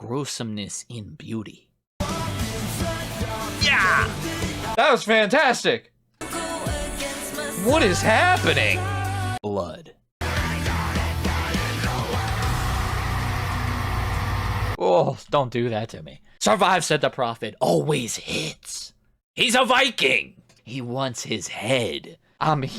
gruesomeness in beauty. Yeah! That was fantastic! What is happening? Blood. Oh, don't do that to me. Survive, said the prophet, always hits. He's a Viking! He wants his head. I mean,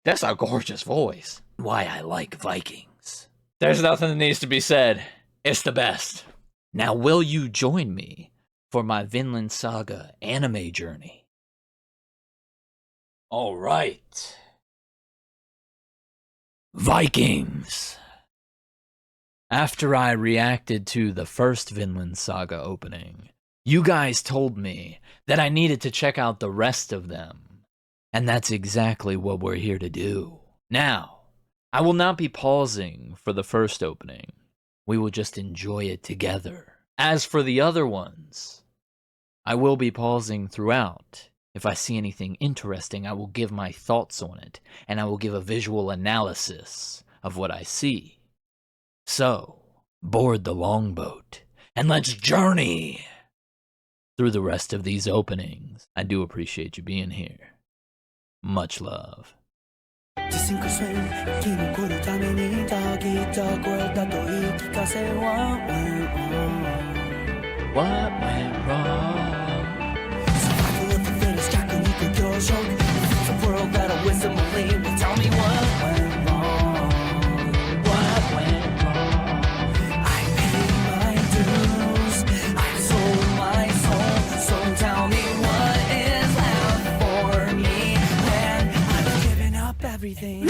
that's a gorgeous voice. Why I like Vikings. There's nothing that needs to be said. It's the best. Now will you join me for my Vinland Saga anime journey? All right. Vikings. After I reacted to the first Vinland Saga opening, you guys told me that I needed to check out the rest of them. And that's exactly what we're here to do. Now, I will not be pausing for the first opening. We will just enjoy it together. As for the other ones, I will be pausing throughout. If I see anything interesting, I will give my thoughts on it, and I will give a visual analysis of what I see. So, board the longboat, and let's journey through the rest of these openings. I do appreciate you being here. Much love. What went wrong? The world that a wisdom believe will tell me what went wrong. What went wrong? I paid my dues. I sold my soul. So tell me what is left for me when I've given up everything.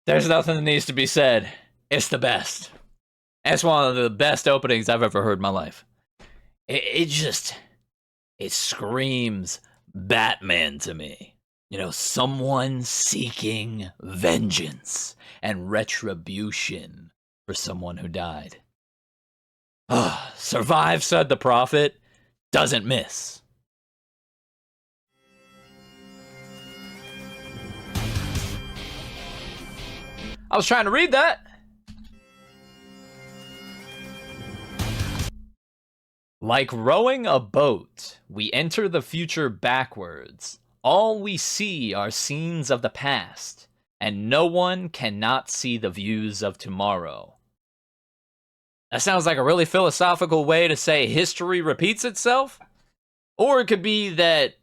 There's nothing that needs to be said. It's the best. It's one of the best openings I've ever heard in my life. It screams Batman to me. You know, someone seeking vengeance and retribution for someone who died. Survive, said the prophet, doesn't miss. I was trying to read that. Like rowing a boat, we enter the future backwards. All we see are scenes of the past, and no one cannot see the views of tomorrow. That sounds like a really philosophical way to say history repeats itself. Or it could be that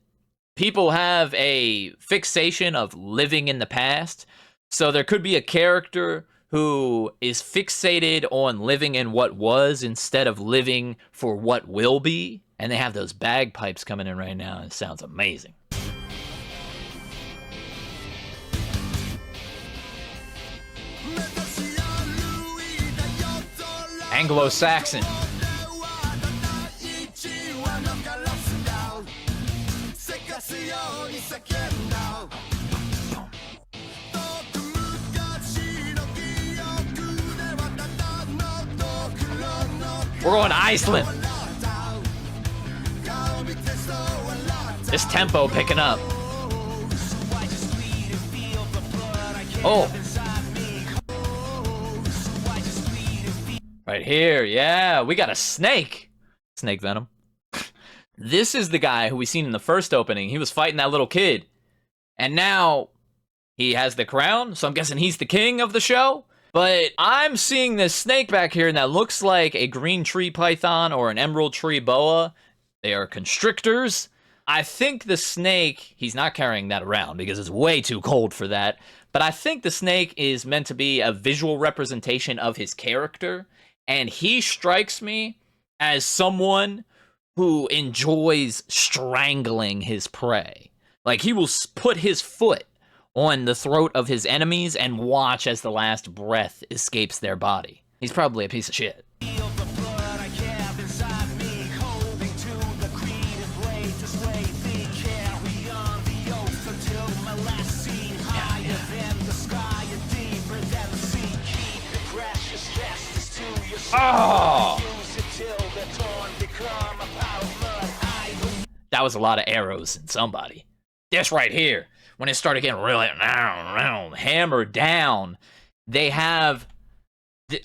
people have a fixation of living in the past. So there could be a character who is fixated on living in what was instead of living for what will be. And they have those bagpipes coming in right now, and it sounds amazing. Anglo-Saxon. We're going to Iceland. This tempo picking up. Oh. Right here, yeah. We got a snake. Snake venom. This is the guy who we seen in the first opening. He was fighting that little kid. And now he has the crown, so I'm guessing he's the king of the show. But I'm seeing this snake back here, and that looks like a green tree python or an emerald tree boa. They are constrictors. I think the snake, he's not carrying that around because it's way too cold for that. But I think the snake is meant to be a visual representation of his character. And he strikes me as someone who enjoys strangling his prey. Like, he will put his foot on the throat of his enemies and watch as the last breath escapes their body. He's probably a piece of shit. Oh! That was a lot of arrows in somebody. This right here, when it started getting really hammered down, they have...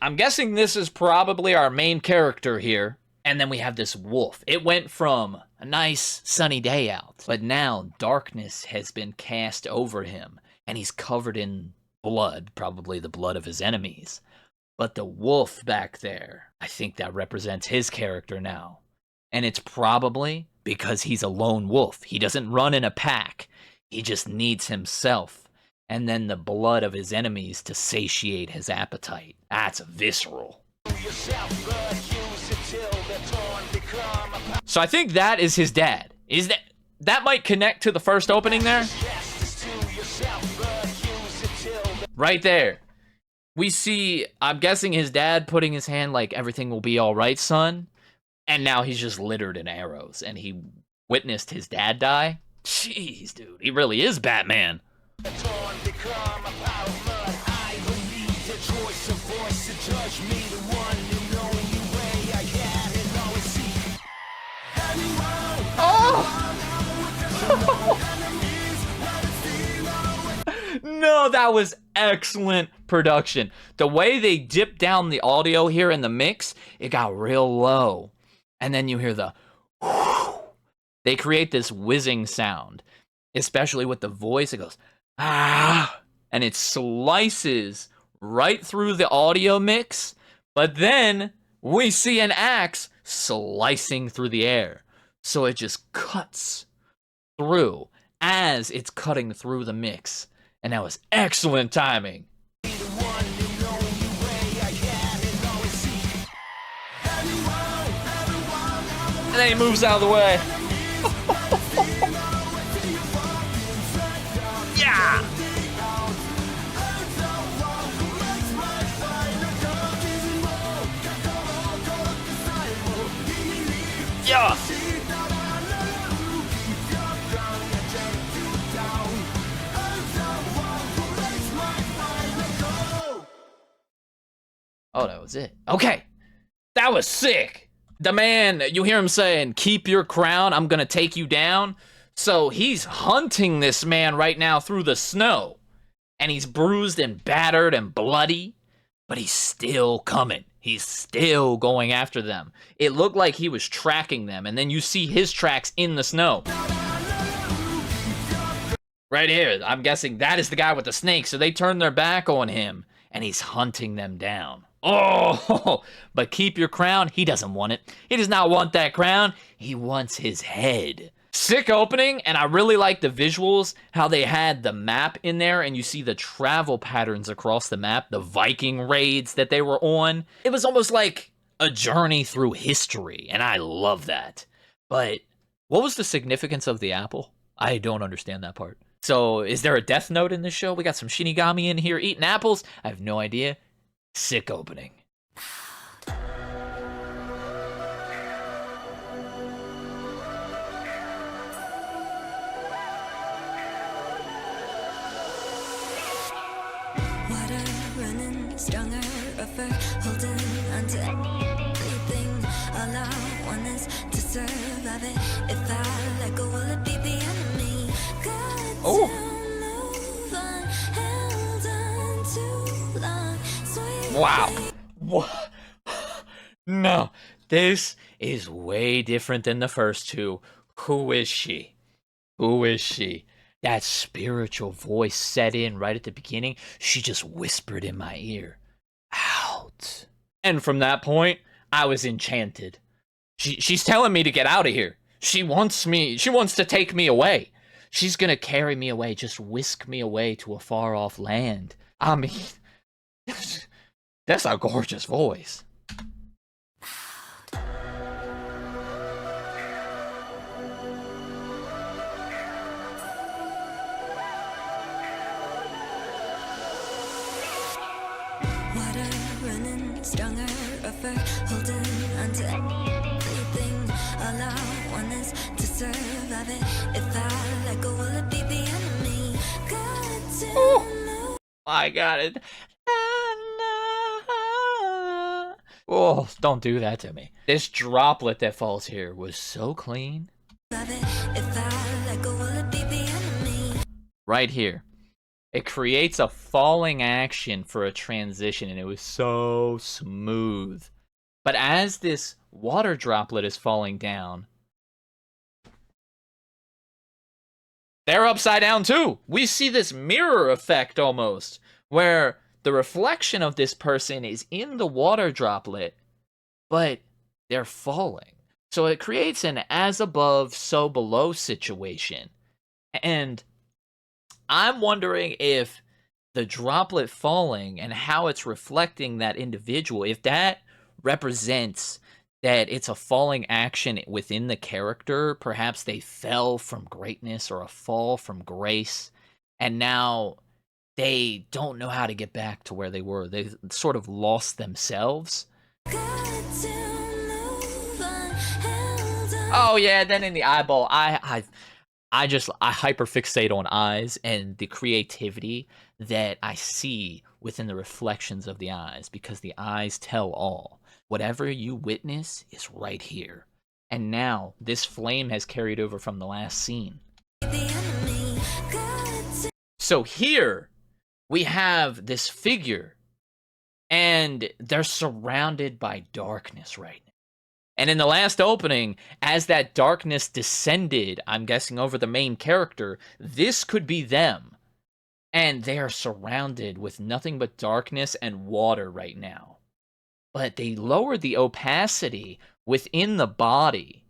I'm guessing this is probably our main character here. And then we have this wolf. It went from a nice sunny day out, but now darkness has been cast over him, and he's covered in blood, probably the blood of his enemies. But the wolf back there, I think that represents his character now. And it's probably because he's a lone wolf. He doesn't run in a pack. He just needs himself. And then the blood of his enemies to satiate his appetite. That's visceral. So I think that is his dad. That might connect to the first opening there? Right there. We see, I'm guessing his dad putting his hand like, everything will be all right, son. And now he's just littered in arrows. And he witnessed his dad die. Jeez, dude. He really is Batman. No, that was excellent production. The way they dipped down the audio here in the mix, it got real low. And then you hear the whoosh. They create this whizzing sound, especially with the voice. It goes, ah, and it slices right through the audio mix. But then we see an axe slicing through the air. So it just cuts through as it's cutting through the mix. And that was excellent timing. And then he moves out of the way. Yeah! Yeah! Oh, that was it. Okay. That was sick. The man, you hear him saying, keep your crown, I'm gonna take you down. So he's hunting this man right now through the snow. And he's bruised and battered and bloody. But he's still coming. He's still going after them. It looked like he was tracking them. And then you see his tracks in the snow. Right here, I'm guessing that is the guy with the snake. So they turn their back on him. And he's hunting them down. Oh, but keep your crown. He doesn't want it. He does not want that crown. He wants his head. Sick opening, and I really like the visuals, how they had the map in there, and you see the travel patterns across the map, the Viking raids that they were on. It was almost like a journey through history, and I love that. But what was the significance of the apple? I don't understand that part. So is there a death note in this show? We got some Shinigami in here eating apples? I have no idea. Sick opening. Water running stronger, rougher, holding onto anything. All I want is to survive it. If I let go, will it be the enemy? Oh. Wow. What? No, this is way different than the first two. Who is she? Who is she? That spiritual voice set in right at the beginning. She just whispered in my ear. out. And from that point, I was enchanted. She's telling me to get out of here. She wants to take me away. She's gonna carry me away, just whisk me away to a far off land. I mean, that's a gorgeous voice. Water running stronger, rougher, holding onto anything. All I want is to survive it. If I let go, will it be the enemy? Got to move. I got it. Oh, don't do that to me. This droplet that falls here was so clean. If I let go, will it be the enemy? Right here. It creates a falling action for a transition, and it was so smooth. But as this water droplet is falling down, they're upside down too. We see this mirror effect almost, where the reflection of this person is in the water droplet, but they're falling. So it creates an as above, so below situation. And I'm wondering if the droplet falling and how it's reflecting that individual, if that represents that it's a falling action within the character, perhaps they fell from greatness or a fall from grace, and now they don't know how to get back to where they were. They sort of lost themselves. Oh yeah, then in the eyeball, I hyperfixate on eyes and the creativity that I see within the reflections of the eyes, because the eyes tell all. Whatever you witness is right here. And now this flame has carried over from the last scene. So here we have this figure, and they're surrounded by darkness right now. And in the last opening, as that darkness descended, I'm guessing over the main character, this could be them. And they are surrounded with nothing but darkness and water right now. But they lowered the opacity within the body,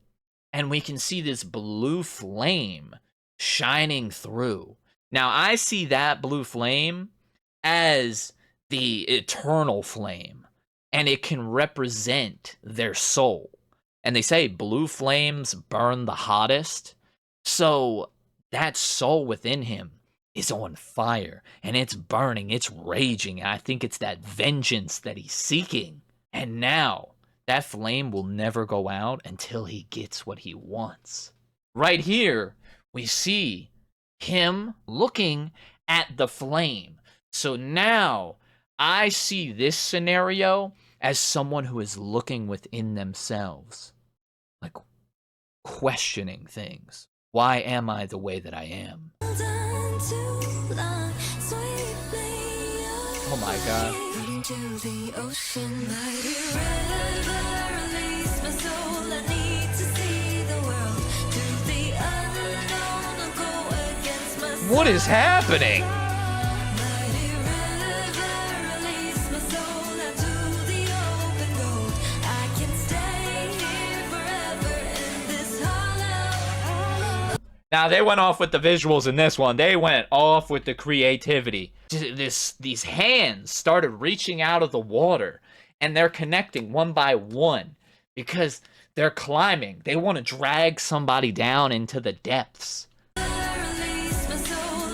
and we can see this blue flame shining through. Now, I see that blue flame as the eternal flame, and it can represent their soul. And they say blue flames burn the hottest. So that soul within him is on fire, and it's burning, it's raging. And I think it's that vengeance that he's seeking. And now that flame will never go out until he gets what he wants. Right here, we see him looking at the flame. So now I see this scenario as someone who is looking within themselves, like questioning things. Why am I the way that I am? Oh my God. What is happening? Now, they went off with the visuals in this one. They went off with the creativity. These hands started reaching out of the water, and they're connecting one by one because they're climbing. They want to drag somebody down into the depths. Here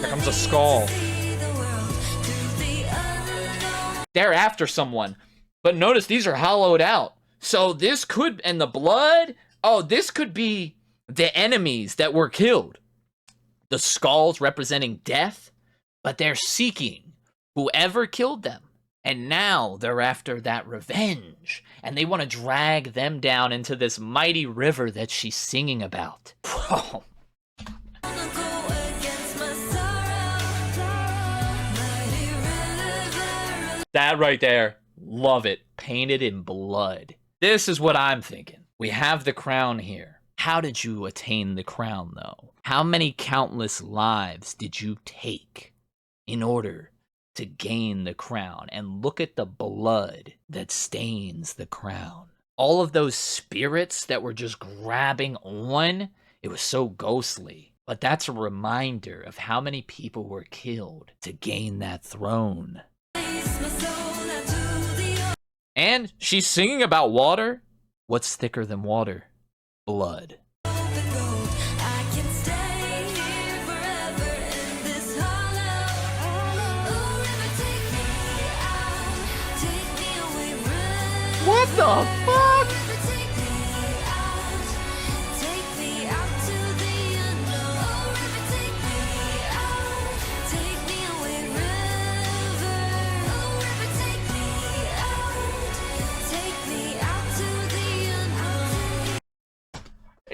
comes a skull. They're after someone. But notice these are hollowed out. So this could, and the blood, oh, this could be the enemies that were killed. The skulls representing death, but they're seeking whoever killed them. And now they're after that revenge, and they want to drag them down into this mighty river that she's singing about. Whoa. That right there, love it. Painted in blood. This is what I'm thinking. We have the crown here. How did you attain the crown, though? How many countless lives did you take in order to gain the crown. And look at the blood that stains the crown. All of those spirits that were just grabbing on, it was so ghostly. But that's a reminder of how many people were killed to gain that throne. And she's singing about water. What's thicker than water? Blood. What the fuck?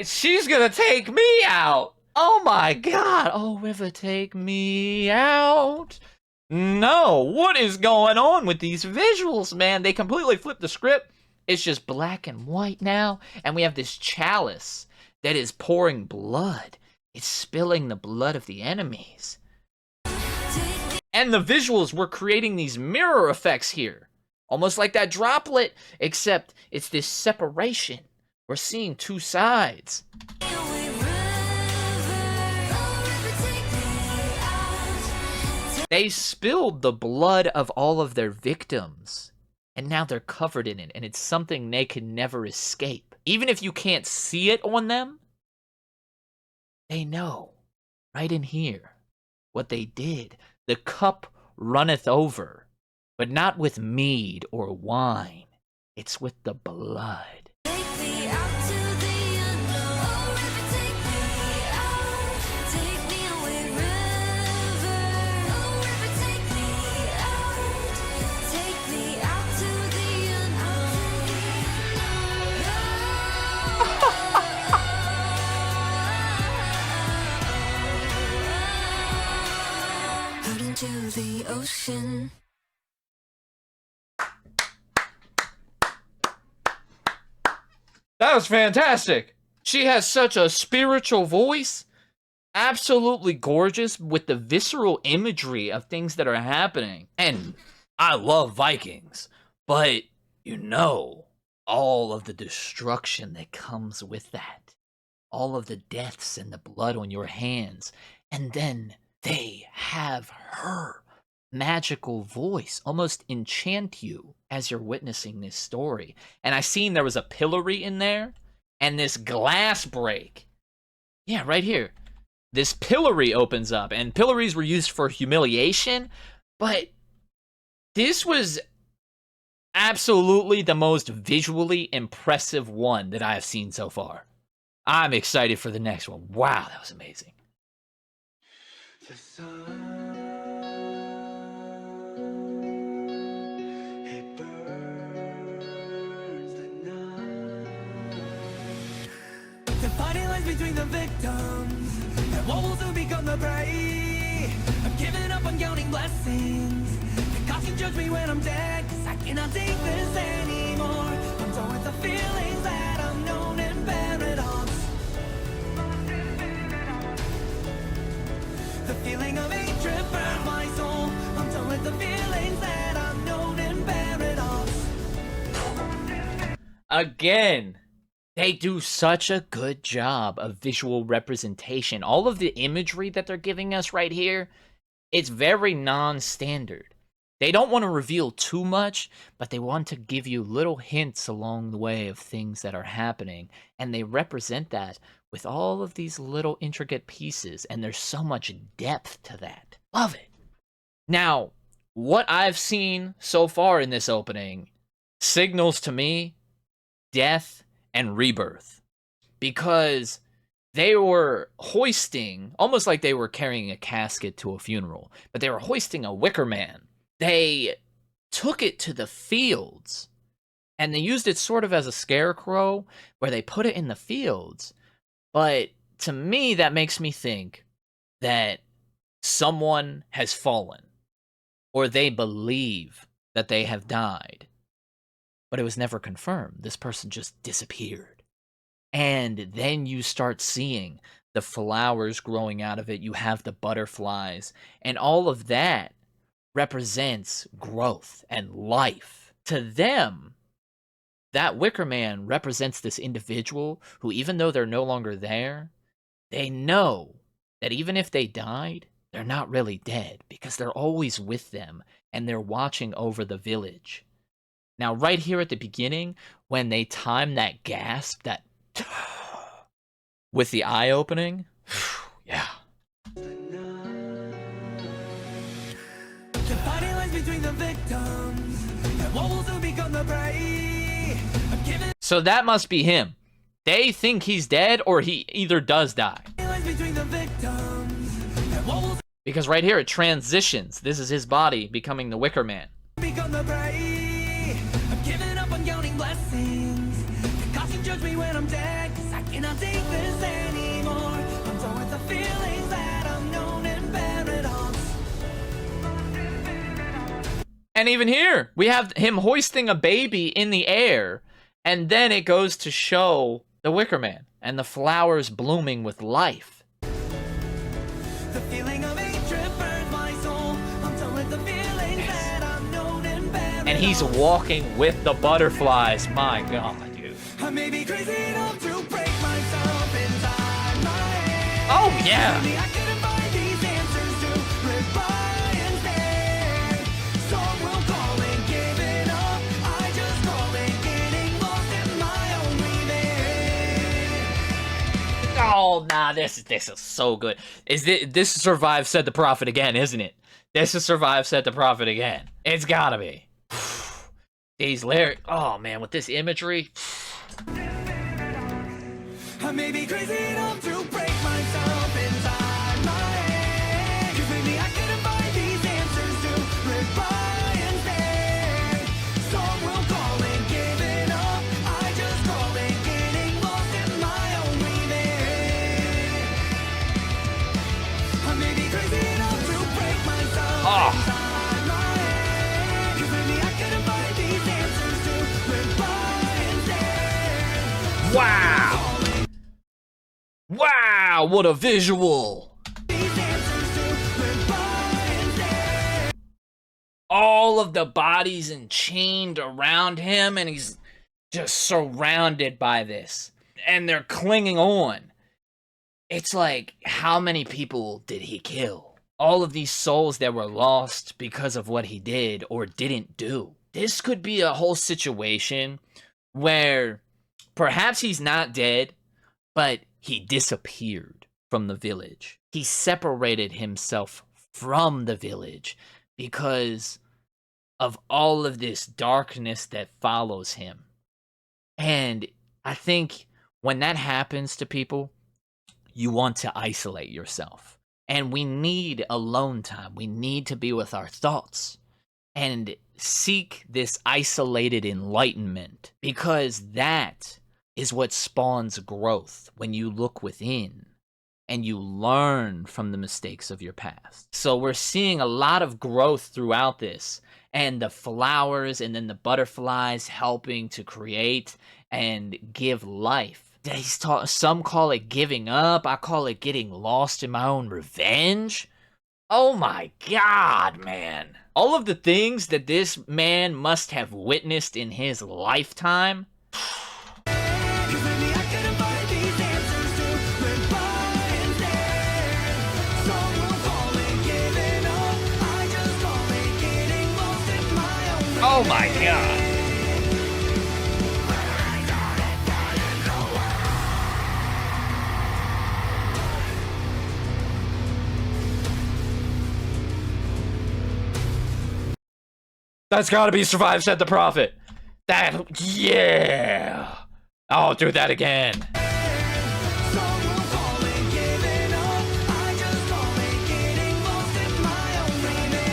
She's gonna take me out. Oh my god. Oh, river, take me out. No, what is going on with these visuals, man? They completely flipped the script. It's just black and white now, and we have this chalice that is pouring blood. It's spilling the blood of the enemies. And the visuals were creating these mirror effects here. Almost like that droplet, except it's this separation. We're seeing two sides. They spilled the blood of all of their victims, and now they're covered in it, and it's something they can never escape. Even if you can't see it on them, they know, right in here, what they did. The cup runneth over, but not with mead or wine. It's with the blood. To the ocean. That was fantastic. She has such a spiritual voice. Absolutely gorgeous with the visceral imagery of things that are happening. And I love Vikings, but you know, all of the destruction that comes with that. All of the deaths and the blood on your hands. And then they have her magical voice almost enchant you as you're witnessing this story. And I seen there was a pillory in there and this glass break. Yeah, right here. This pillory opens up, and pillories were used for humiliation, but this was absolutely the most visually impressive one that I have seen so far. I'm excited for the next one. Wow, that was amazing. The sun, it burns the night. The fighting lines between the victims, and what will soon become the prey. I'm giving up on counting blessings. The gods can judge me when I'm dead, 'cause I cannot take this anymore. I'm done with the feelings that I've known in paradox. The feeling of hatred burns my soul. I'm done with the feelings that I've known in paradox. Again, they do such a good job of visual representation. All of the imagery that they're giving us right here, it's very non-standard. They don't want to reveal too much, but they want to give you little hints along the way of things that are happening, and they represent that with all of these little intricate pieces, and there's so much depth to that. Love it. Now, what I've seen so far in this opening signals to me death and rebirth, because they were hoisting, almost like they were carrying a casket to a funeral, but they were hoisting a wicker man. They took it to the fields, and they used it sort of as a scarecrow, where they put it in the fields. But to me, that makes me think that someone has fallen, or they believe that they have died, but it was never confirmed. This person just disappeared. And then you start seeing the flowers growing out of it. You have the butterflies, and all of that represents growth and life. To them, that Wicker Man represents this individual who, even though they're no longer there, they know that even if they died, they're not really dead because they're always with them and they're watching over the village. Now, right here at the beginning, when they time that gasp, that with the eye opening, yeah. The party lines between the victims, and what will soon become the prey. I'm giving So that must be him. They think he's dead or he either does die. lines between the victims, and what will Because right here it transitions. This is his body becoming the Wicker Man. become the prey. I'm giving up on counting blessings. The gods can judge me when I'm dead, 'cause I cannot take this anymore. I'm done with the feelings that I'm known in paradox. And even here, we have him hoisting a baby in the air, and then it goes to show the Wicker Man and the flowers blooming with life. The feeling of hatred burns my soul. I'm done with the feelings that I'm known in paradox. And he's walking with the butterflies. My God, dude. I may be crazy enough to break myself inside my head. Oh, yeah. Maybe I couldn't find these answers to live by instead. Some will call it giving up. I just call it getting lost in my own breathing. Oh, nah, this is so good. This is Survive Said the Prophet again, isn't it? This is Survive Said the Prophet again. It's gotta be. These lyrics, oh man, with this imagery. I may be crazy enough to break myself inside my head. 'Cause maybe I couldn't find these answers to live by instead. Some will call it giving up. I just call it getting lost in my own breathing. I may be crazy enough to break myself inside my head. 'Cause maybe I couldn't find these answers to live by instead. Wow! Wow, what a visual! These answers to live by instead. All of the bodies enchained around him, and he's just surrounded by this. And they're clinging on. It's like, how many people did he kill? All of these souls that were lost because of what he did or didn't do. This could be a whole situation where perhaps he's not dead, but he disappeared from the village. He separated himself from the village because of all of this darkness that follows him. And I think when that happens to people, you want to isolate yourself. And we need alone time. We need to be with our thoughts and seek this isolated enlightenment, because that is what spawns growth when you look within and you learn from the mistakes of your past. So we're seeing a lot of growth throughout this, and the flowers and then the butterflies helping to create and give life. Some call it giving up. I call it getting lost in my own revenge. Oh my God, man. All of the things that this man must have witnessed in his lifetime. 'Cause maybe I couldn't find these answers to live by instead. Some will call it giving up. I just call it getting lost in my own Oh my God. That's gotta be Survive Said the Prophet. Yeah. I'll do that again. Some will call it giving up. I just call it getting lost in my own breathing.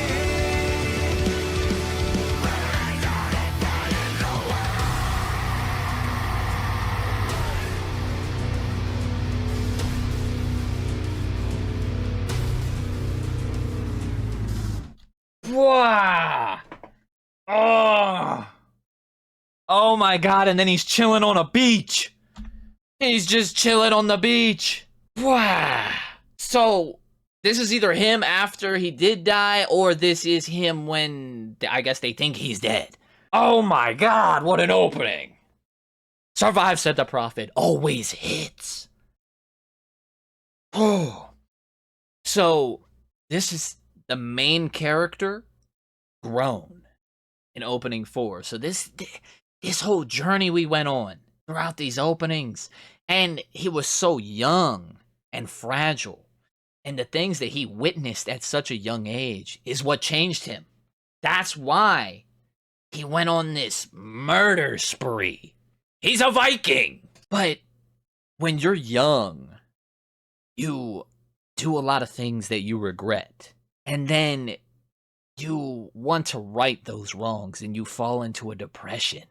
Wow. Oh my God, and then he's chilling on a beach. He's just chilling on the beach. Wow. So This is either him after he did die, or this is him when I guess they think he's dead. Oh my god, what an opening! Survive, said the prophet, always hits. Oh. So, this is the main character grown in opening 4. So this whole journey we went on throughout these openings, and he was so young and fragile, and the things that he witnessed at such a young age is what changed him. That's why he went on this murder spree. He's a Viking. But when you're young, you do a lot of things that you regret. And then you want to right those wrongs and you fall into a depression.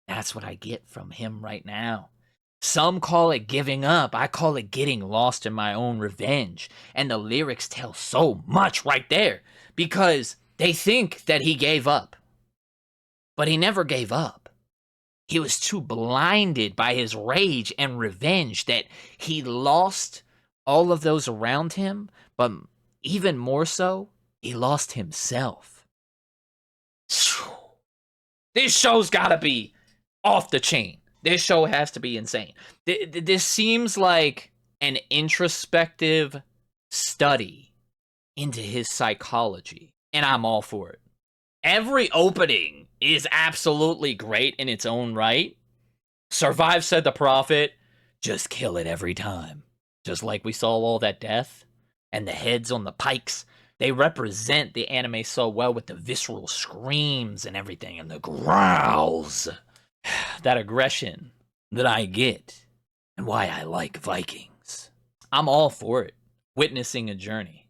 That's what I get from him right now. Some call it giving up. I call it getting lost in my own revenge. And the lyrics tell so much right there because they think that he gave up. But he never gave up. He was too blinded by his rage and revenge that he lost all of those around him, but even more so, he lost himself. This show's gotta be off the chain. This show has to be insane. This seems like an introspective study into his psychology, and I'm all for it. Every opening is absolutely great in its own right. Survive, said the prophet. Just kill it every time. Just like we saw all that death and the heads on the pikes. They represent the anime so well with the visceral screams and everything and the growls. That aggression that I get and why I like Vikings. I'm all for it. Witnessing a journey.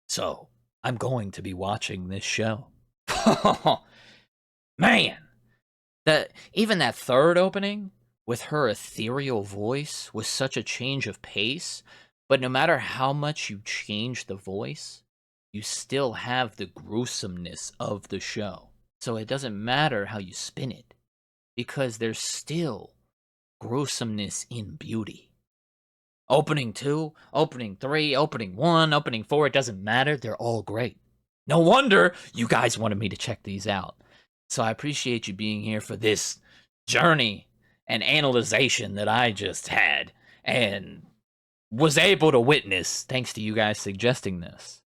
So, I'm going to be watching this show. Man! Even that third opening, with her ethereal voice, was such a change of pace. But no matter how much you change the voice, you still have the gruesomeness of the show. So it doesn't matter how you spin it, because there's still gruesomeness in beauty. Opening 2, opening 3, opening 1, opening 4, it doesn't matter. They're all great. No wonder you guys wanted me to check these out. So I appreciate you being here for this journey and analyzation that I just had and was able to witness thanks to you guys suggesting this.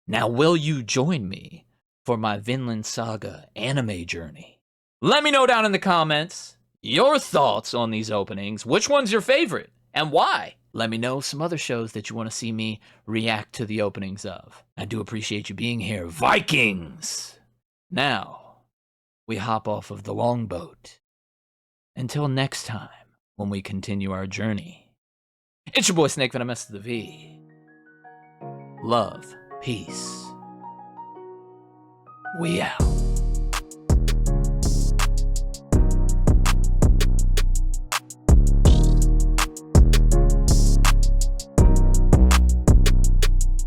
Now, will you join me for my Vinland Saga anime journey? Let me know down in the comments your thoughts on these openings. Which one's your favorite and why? Let me know some other shows that you want to see me react to the openings of. I do appreciate you being here, Vikings! Now, we hop off of the longboat. Until next time, when we continue our journey. It's your boy Snake Venom S to the V. Love, peace. We out.